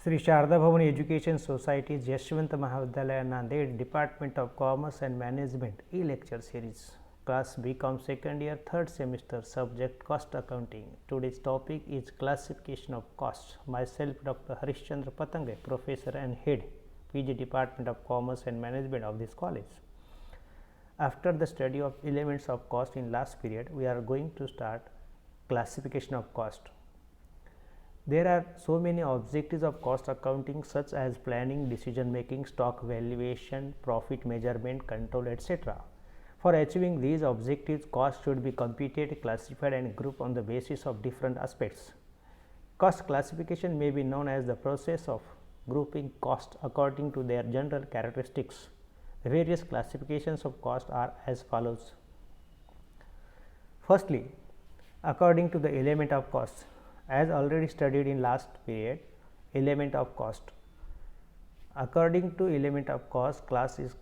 Sri Sharda Bhavan Education Society, Yashwant Mahavidyalaya, Nanded, Department of Commerce and Management, e-lecture series, Class BCom second year, third semester, subject Cost Accounting. Today's topic is classification of costs. Myself, Dr. Harishchandra Patange, Professor and Head, PG Department of Commerce and Management of this college. After the study of elements of cost in last period, we are going to start classification of cost. There are so many objectives of cost accounting such as planning, decision making, stock valuation, profit measurement, control, etc. For achieving these objectives, cost should be computed, classified and grouped on the basis of different aspects. Cost classification may be known as the process of grouping costs according to their general characteristics. Various classifications of cost are as follows. Firstly, according to the element of cost. As already studied in last period, element of cost. According to element of cost, cost is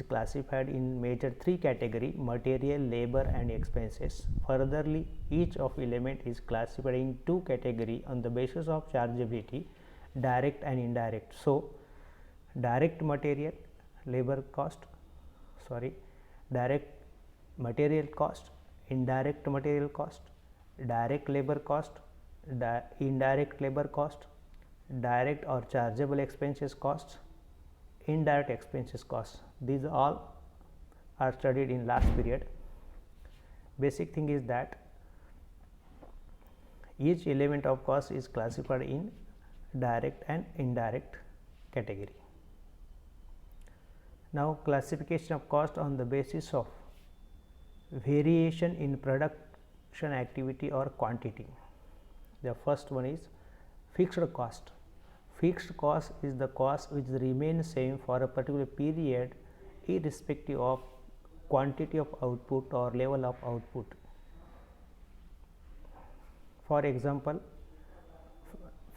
classified in major three category: material, labor and expenses. Furtherly, each of element is classified in two category on the basis of chargeability, direct and indirect. So, direct material labor cost, direct material cost, indirect material cost, direct labor cost, indirect labor cost, direct or chargeable expenses costs, indirect expenses costs. These all are studied in last period. Basic thing is that each element of cost is classified in direct and indirect category. Now, classification of cost on the basis of variation in production activity or quantity. The first one is fixed cost. Fixed cost is the cost which remains same for a particular period irrespective of quantity of output or level of output. For example,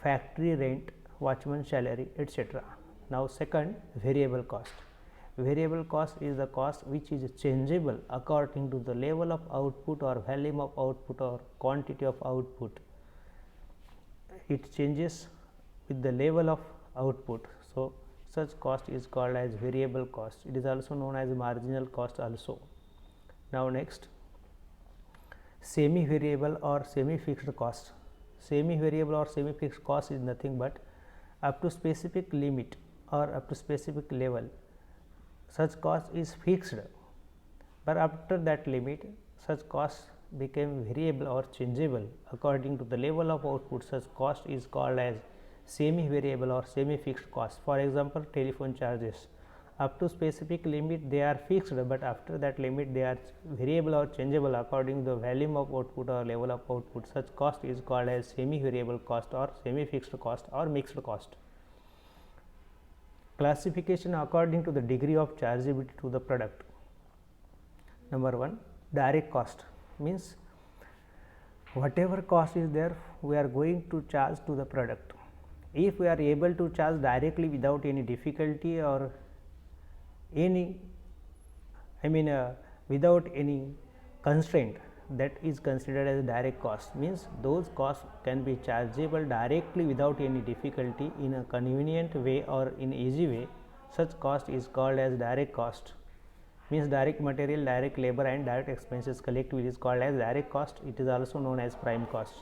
factory rent, watchman salary, etc. Now, second, variable cost. Variable cost is the cost which is changeable according to the level of output or volume of output or quantity of output. It changes with the level of output. So, such cost is called as variable cost. It is also known as marginal cost also. Now, next, semi variable or semi fixed cost. Semi variable or semi fixed cost is nothing but up to specific limit or up to specific level. Such cost is fixed, but after that limit such cost became variable or changeable according to the level of output. Such cost is called as semi variable or semi fixed cost. For example, telephone charges, up to specific limit they are fixed, but after that limit they are variable or changeable according to the volume of output or level of output. Such cost is called as semi variable cost or semi fixed cost or mixed cost. Classification according to the degree of chargeability to the product. Number 1, direct cost means whatever cost is there we are going to charge to the product. If we are able to charge directly without any difficulty or any without any constraint, that is considered as direct cost. Means those costs can be chargeable directly without any difficulty in a convenient way or in easy way. Such cost is called as direct cost. Means direct material, direct labor and direct expenses collectively is called as direct cost. It is also known as prime cost.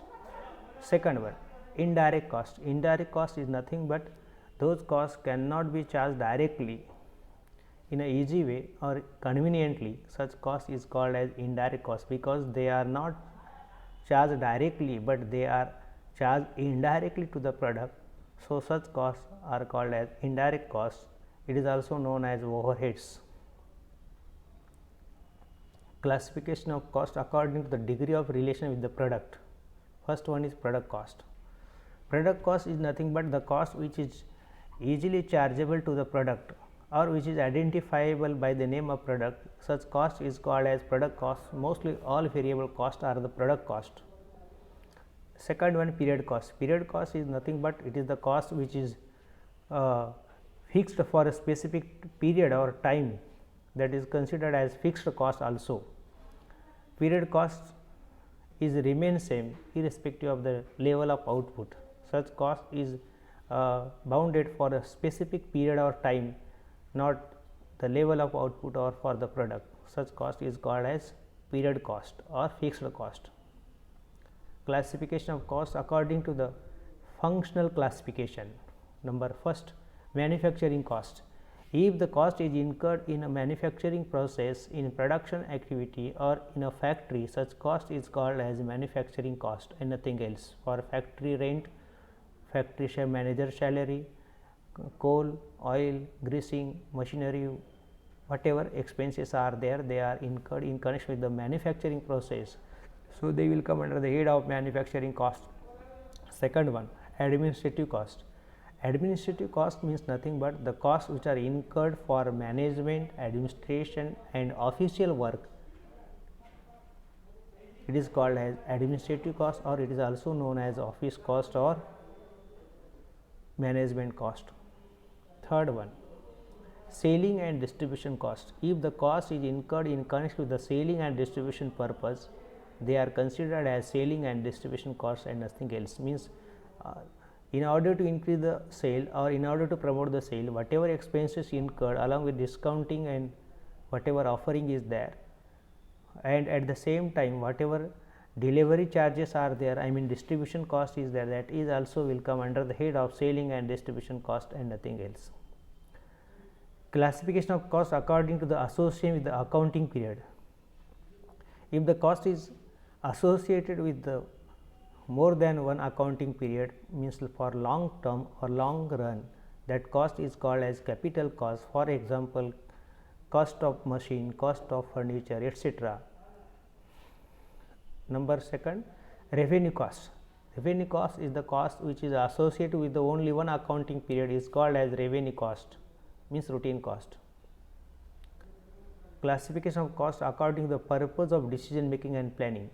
Second one, indirect cost. Indirect cost is nothing but those costs cannot be charged directly in a easy way or conveniently. Such cost is called as indirect cost because they are not charged directly, but they are charged indirectly to the product. So, such costs are called as indirect cost. It is also known as overheads. Classification of cost according to the degree of relation with the product. First one is product cost. Product cost is nothing but the cost which is easily chargeable to the product or which is identifiable by the name of product. Such cost is called as product cost. Mostly all variable costs are the product cost. Second one, period cost. Period cost is nothing but it is the cost which is fixed for a specific period or time, that is considered as fixed cost also. Period cost is remain same irrespective of the level of output. Such cost is bounded for a specific period or time, not the level of output or for the product. Such cost is called as period cost or fixed cost. Classification of cost according to the functional classification. Number first, manufacturing cost. If the cost is incurred in a manufacturing process, in production activity or in a factory, such cost is called as manufacturing cost and nothing else. For factory rent, factory manager salary, coal, oil, greasing, machinery, whatever expenses are there, they are incurred in connection with the manufacturing process. So, they will come under the head of manufacturing cost. Second one, administrative cost. Administrative cost means nothing but the costs which are incurred for management, administration and official work. It is called as administrative cost, or it is also known as office cost or management cost. Third one, selling and distribution cost. If the cost is incurred in connection with the selling and distribution purpose, they are considered as selling and distribution costs and nothing else. Means in order to increase the sale or in order to promote the sale, whatever expenses incurred along with discounting and whatever offering is there, and at the same time whatever delivery charges are there, I mean distribution cost is there, that is also will come under the head of selling and distribution cost and nothing else. Classification of cost according to the association with the accounting period. If the cost is associated with the more than one accounting period, means for long term or long run, that cost is called as capital cost. For example, cost of machine, cost of furniture, etc. Number second, revenue cost. Revenue cost is the cost which is associated with the only one accounting period, is called as revenue cost, means routine cost. Classification of cost according to the purpose of decision making and planning.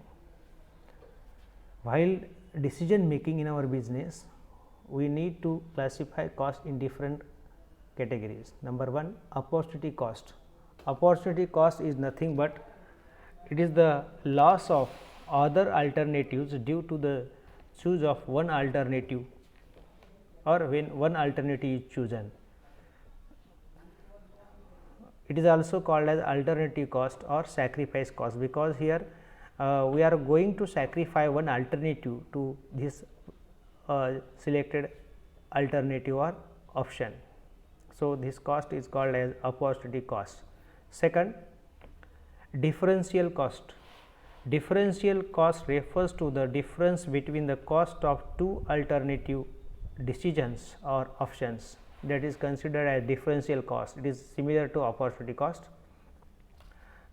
While decision making in our business, we need to classify cost in different categories. Number one, opportunity cost. Opportunity cost is nothing but it is the loss of other alternatives due to the choose of one alternative, or when one alternative is chosen. It is also called as alternative cost or sacrifice cost, because here we are going to sacrifice one alternative to this selected alternative or option. So, this cost is called as opportunity cost. Second, differential cost. Differential cost refers to the difference between the cost of two alternative decisions or options, that is considered as differential cost. It is similar to opportunity cost.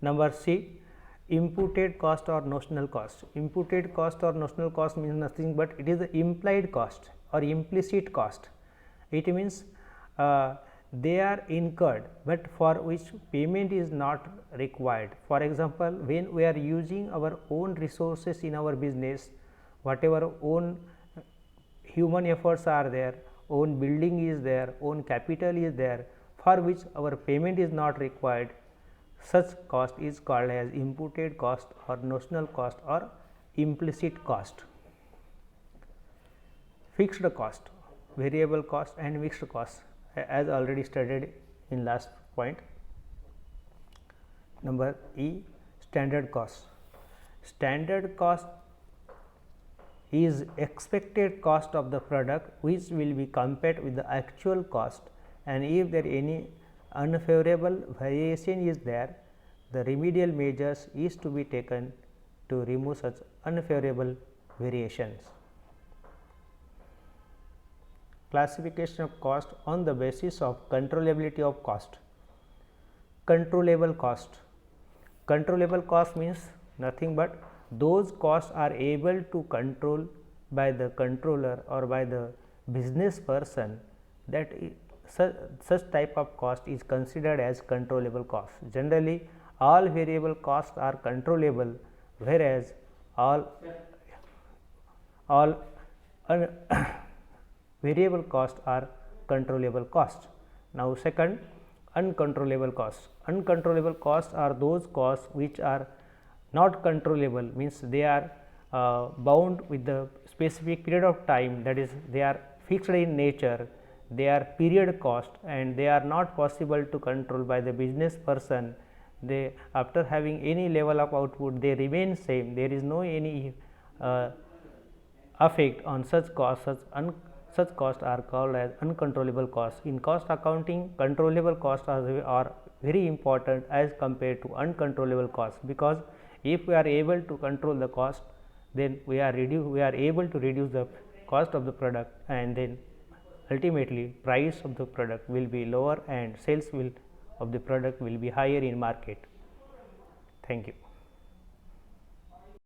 Number C, imputed cost or notional cost. Imputed cost or notional cost means nothing but it is the implied cost or implicit cost. It means they are incurred, but for which payment is not required. For example, when we are using our own resources in our business, whatever own human efforts are there, own building is there, own capital is there, for which our payment is not required, such cost is called as imputed cost or notional cost or implicit cost. Fixed cost, variable cost and mixed cost, as already studied in last point. Number E, standard cost. Standard cost is expected cost of the product which will be compared with the actual cost, and if there any unfavorable variation is there, the remedial measures is to be taken to remove such unfavorable variations. Classification of cost on the basis of controllability of cost. Controllable cost. Controllable cost means nothing but those costs are able to control by the controller or by the business person, that such type of cost is considered as controllable cost. Generally, all variable costs are controllable, whereas all variable costs are controllable costs. Now, second, uncontrollable costs. Uncontrollable costs are those costs which are not controllable, means they are bound with the specific period of time, that is they are fixed in nature, they are period cost and they are not possible to control by the business person. They, after having any level of output, they remain same, there is no any effect on such costs. Such costs are called as uncontrollable costs. In cost accounting, controllable costs are very important as compared to uncontrollable costs, because if we are able to control the cost, then we are able to reduce the cost of the product, and then ultimately price of the product will be lower and sales will of the product will be higher in market. Thank you.